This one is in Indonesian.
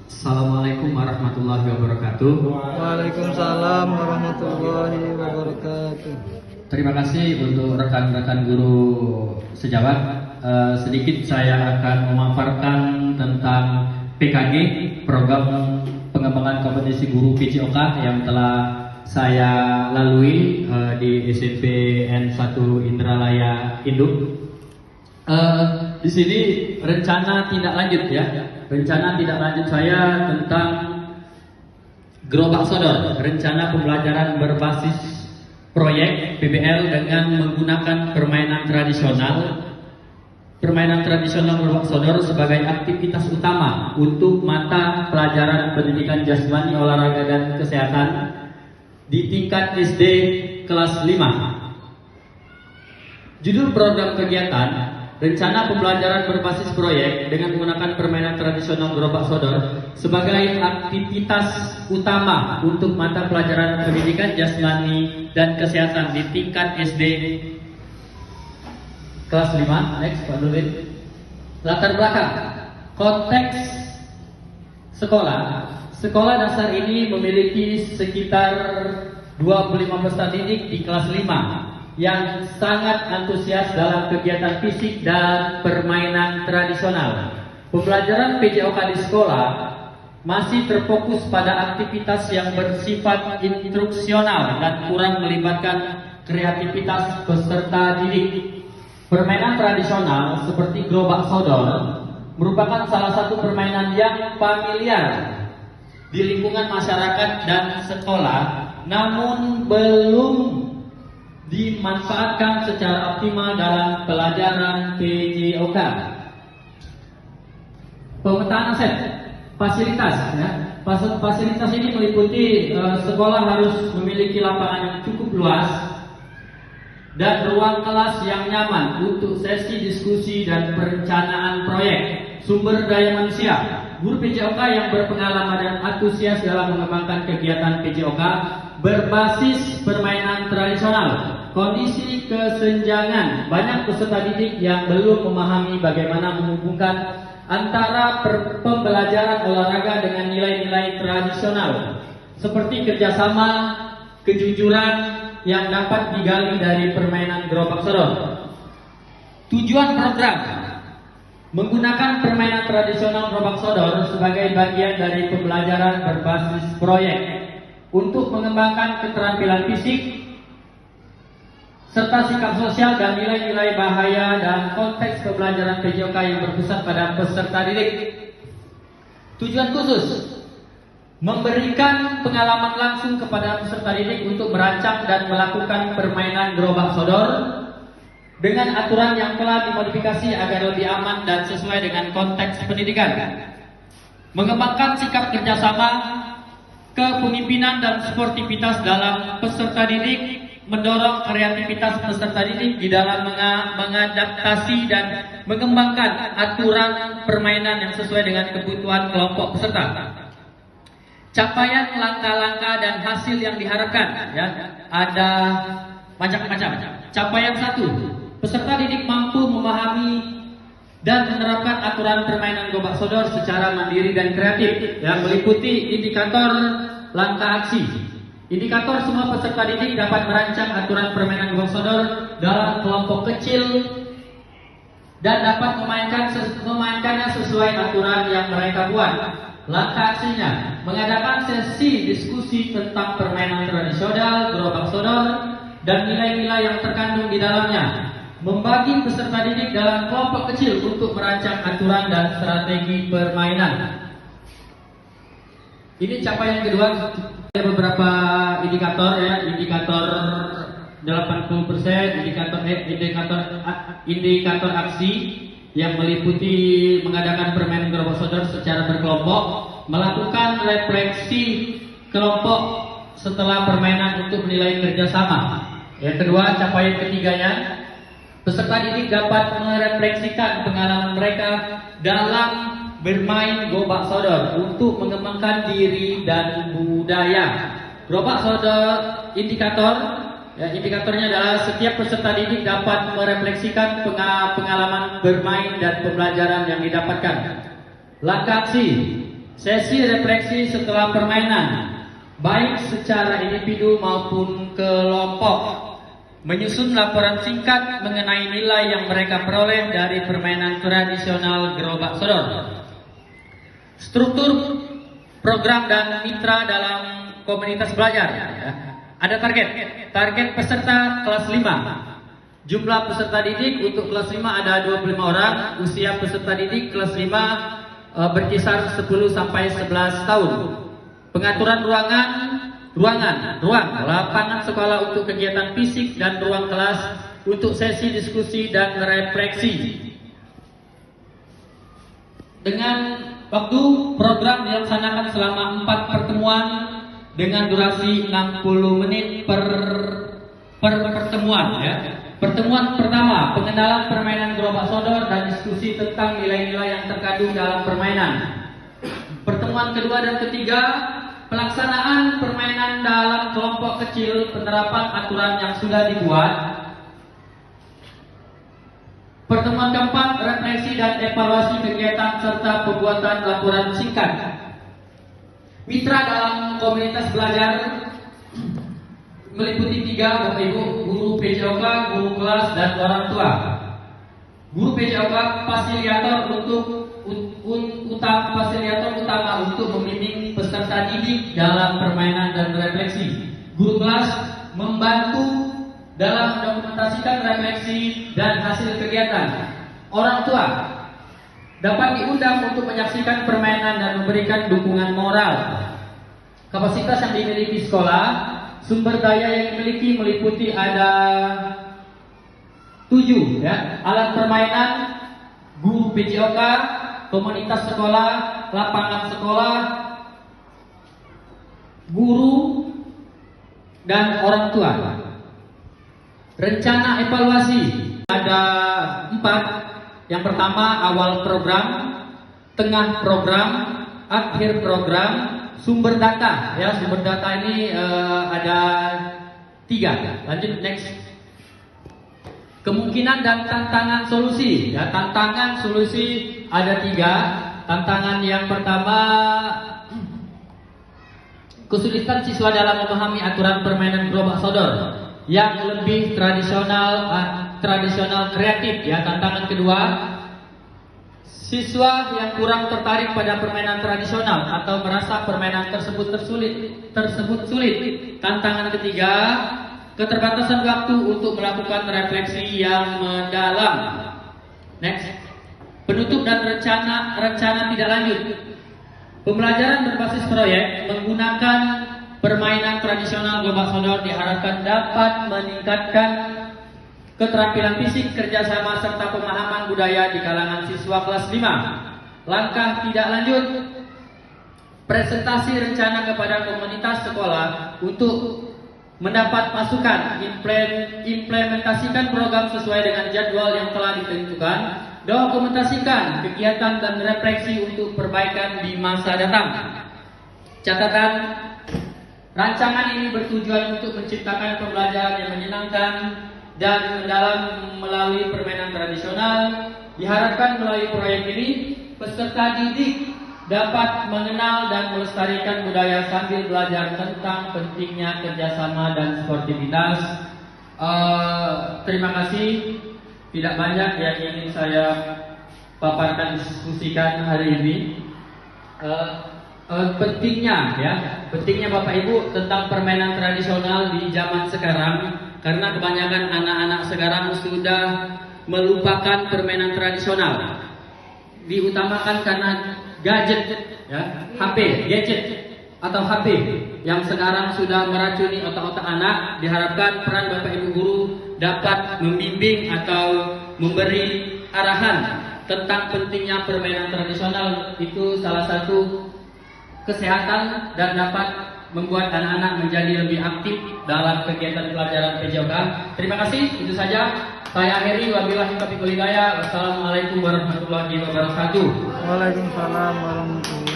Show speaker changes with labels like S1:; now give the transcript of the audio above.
S1: Assalamualaikum warahmatullahi wabarakatuh.
S2: Waalaikumsalam warahmatullahi wabarakatuh.
S1: Terima kasih untuk rekan-rekan guru sejawat. Sedikit saya akan memaparkan tentang PKG, program pengembangan kompetisi guru PJOK yang telah saya lalui di SMP N1 Indralaya Induk. Di sini rencana tindak lanjut ya. Rencana tindak lanjut saya tentang Gerobak Sodor, rencana pembelajaran berbasis proyek PBL dengan menggunakan permainan tradisional. Permainan tradisional Gerobak Sodor sebagai aktivitas utama untuk mata pelajaran pendidikan jasmani, olahraga dan kesehatan di tingkat SD kelas 5. Judul program kegiatan rencana pembelajaran berbasis proyek dengan menggunakan permainan tradisional Gerobak Sodor sebagai aktivitas utama untuk mata pelajaran pendidikan jasmani dan kesehatan di tingkat SD kelas 5. Next, Pak Nurdin. Latar belakang konteks sekolah. Sekolah dasar ini memiliki sekitar 25 peserta didik di kelas 5 yang sangat antusias dalam kegiatan fisik dan permainan tradisional. Pembelajaran PJOK di sekolah masih terfokus pada aktivitas yang bersifat instruksional dan kurang melibatkan kreativitas peserta didik. Permainan tradisional seperti Gerobak Sodor merupakan salah satu permainan yang familiar di lingkungan masyarakat dan sekolah, namun belum dimanfaatkan secara optimal dalam pelajaran PJOK. Pemetaan aset, fasilitas ya. Fasilitas ini meliputi sekolah harus memiliki lapangan yang cukup luas dan ruang kelas yang nyaman untuk sesi diskusi dan perencanaan proyek. Sumber daya manusia, guru PJOK yang berpengalaman dan antusias dalam mengembangkan kegiatan PJOK berbasis permainan tradisional. Kondisi kesenjangan, banyak peserta didik yang belum memahami bagaimana menghubungkan antara pembelajaran olahraga dengan nilai-nilai tradisional seperti kerjasama, kejujuran yang dapat digali dari permainan Gerobak Sodor. Tujuan program menggunakan permainan tradisional Gerobak Sodor sebagai bagian dari pembelajaran berbasis proyek untuk mengembangkan keterampilan fisik serta sikap sosial dan nilai-nilai bahaya dan konteks pembelajaran PJOK yang berpusat pada peserta didik. Tujuan khusus memberikan pengalaman langsung kepada peserta didik untuk merancang dan melakukan permainan Gerobak Sodor dengan aturan yang telah dimodifikasi agar lebih aman dan sesuai dengan konteks pendidikan. Mengembangkan sikap kerjasama, kepemimpinan dan sportivitas dalam peserta didik, mendorong kreativitas peserta didik di dalam mengadaptasi dan mengembangkan aturan permainan yang sesuai dengan kebutuhan kelompok peserta. Capaian langkah-langkah dan hasil yang diharapkan ya, ada macam-macam. Capaian 1, peserta didik mampu memahami dan menerapkan aturan permainan Gerobak Sodor secara mandiri dan kreatif yang meliputi indikator langkah aksi. Indikator semua peserta didik dapat merancang aturan permainan Gerobak Sodor dalam kelompok kecil dan dapat memainkannya sesuai aturan yang mereka buat. Langkah aksinya, mengadakan sesi diskusi tentang permainan tradisional Gerobak Sodor dan nilai-nilai yang terkandung di dalamnya. Membagi peserta didik dalam kelompok kecil untuk merancang aturan dan strategi permainan. Ini capaian kedua. Ada beberapa indikator ya, indikator 80%, indikator aksi yang meliputi mengadakan permainan Gerobak Sodor secara berkelompok, melakukan refleksi kelompok setelah permainan untuk menilai kerjasama. Yang kedua, capaian ketiganya, peserta didik dapat merefleksikan pengalaman mereka dalam bermain Gerobak Sodor untuk mengembangkan diri dan budaya. Gerobak Sodor indikator. Ya, indikatornya adalah setiap peserta didik dapat merefleksikan pengalaman bermain dan pembelajaran yang didapatkan. Langkah aksi, Sesi refleksi setelah permainan, baik secara individu maupun kelompok, menyusun laporan singkat mengenai nilai yang mereka peroleh dari permainan tradisional gerobak sodor. Struktur program dan mitra dalam komunitas belajar. Ada target peserta kelas 5. Jumlah peserta didik untuk kelas 5 ada 25 orang. Usia peserta didik kelas 5 berkisar 10 sampai 11 tahun. Pengaturan ruang, lapangan sekolah untuk kegiatan fisik dan ruang kelas untuk sesi diskusi dan refleksi. Dengan waktu program dilaksanakan selama 4 pertemuan dengan durasi 60 menit per pertemuan ya. Pertemuan pertama, pengenalan permainan gerobak sodor dan diskusi tentang nilai-nilai yang terkandung dalam permainan. Pertemuan kedua dan ketiga, pelaksanaan permainan dalam kelompok kecil, penerapan aturan yang sudah dibuat. Pertemuan keempat, refleksi dan evaluasi kegiatan serta pembuatan laporan singkat. Mitra dalam komunitas belajar meliputi 3, Bapak Ibu, guru PJOK, guru kelas, dan orang tua. Guru PJOK fasilitator utama untuk membimbing peserta didik dalam permainan dan refleksi. Guru kelas membantu dalam mendokumentasikan refleksi dan hasil kegiatan. Orang tua dapat diundang untuk menyaksikan permainan dan memberikan dukungan moral. Kapasitas yang dimiliki sekolah, sumber daya yang dimiliki meliputi ada 7 ya. Alat permainan, guru PJOK, komunitas sekolah, lapangan sekolah, guru, dan orang tua. Rencana evaluasi ada 4. Yang pertama, awal program, tengah program, akhir program, sumber data. Ya, sumber data ini ada 3. Lanjut next. Kemungkinan dan tantangan solusi. Ya, tantangan solusi ada 3. Tantangan yang pertama, kesulitan siswa dalam memahami aturan permainan gerobak sodor yang lebih tradisional kreatif ya. Tantangan kedua, siswa yang kurang tertarik pada permainan tradisional atau merasa permainan tersebut sulit. Tantangan ketiga, keterbatasan waktu untuk melakukan refleksi yang mendalam. Next. Penutup dan rencana tidak lanjut. Pembelajaran berbasis proyek menggunakan permainan tradisional gerobak sodor diharapkan dapat meningkatkan keterampilan fisik, kerjasama, serta pemahaman budaya di kalangan siswa kelas 5. Langkah tidak lanjut, presentasi rencana kepada komunitas sekolah untuk mendapat masukan, implementasikan program sesuai dengan jadwal yang telah ditentukan, dokumentasikan kegiatan dan refleksi untuk perbaikan di masa datang. Catatan, rancangan ini bertujuan untuk menciptakan pembelajaran yang menyenangkan dan mendalam melalui permainan tradisional. Diharapkan melalui proyek ini, peserta didik dapat mengenal dan melestarikan budaya sambil belajar tentang pentingnya kerjasama dan sportivitas. Terima kasih. Tidak banyak yang ingin saya paparkan, diskusikan hari ini. Pentingnya Bapak Ibu tentang permainan tradisional di zaman sekarang, karena kebanyakan anak-anak sekarang sudah melupakan permainan tradisional, diutamakan karena gadget ya, gadget atau HP yang sekarang sudah meracuni otak-otak anak. Diharapkan peran Bapak Ibu guru dapat membimbing atau memberi arahan tentang pentingnya permainan tradisional. Itu salah satu kesehatan dan dapat membuat anak-anak menjadi lebih aktif dalam kegiatan pelajaran PJOK. Terima kasih, itu saja. Saya akhiri, wabillahi taufiq wal hidayah. Wassalamualaikum warahmatullahi wabarakatuh.
S2: Waalaikumsalam warahmatullahi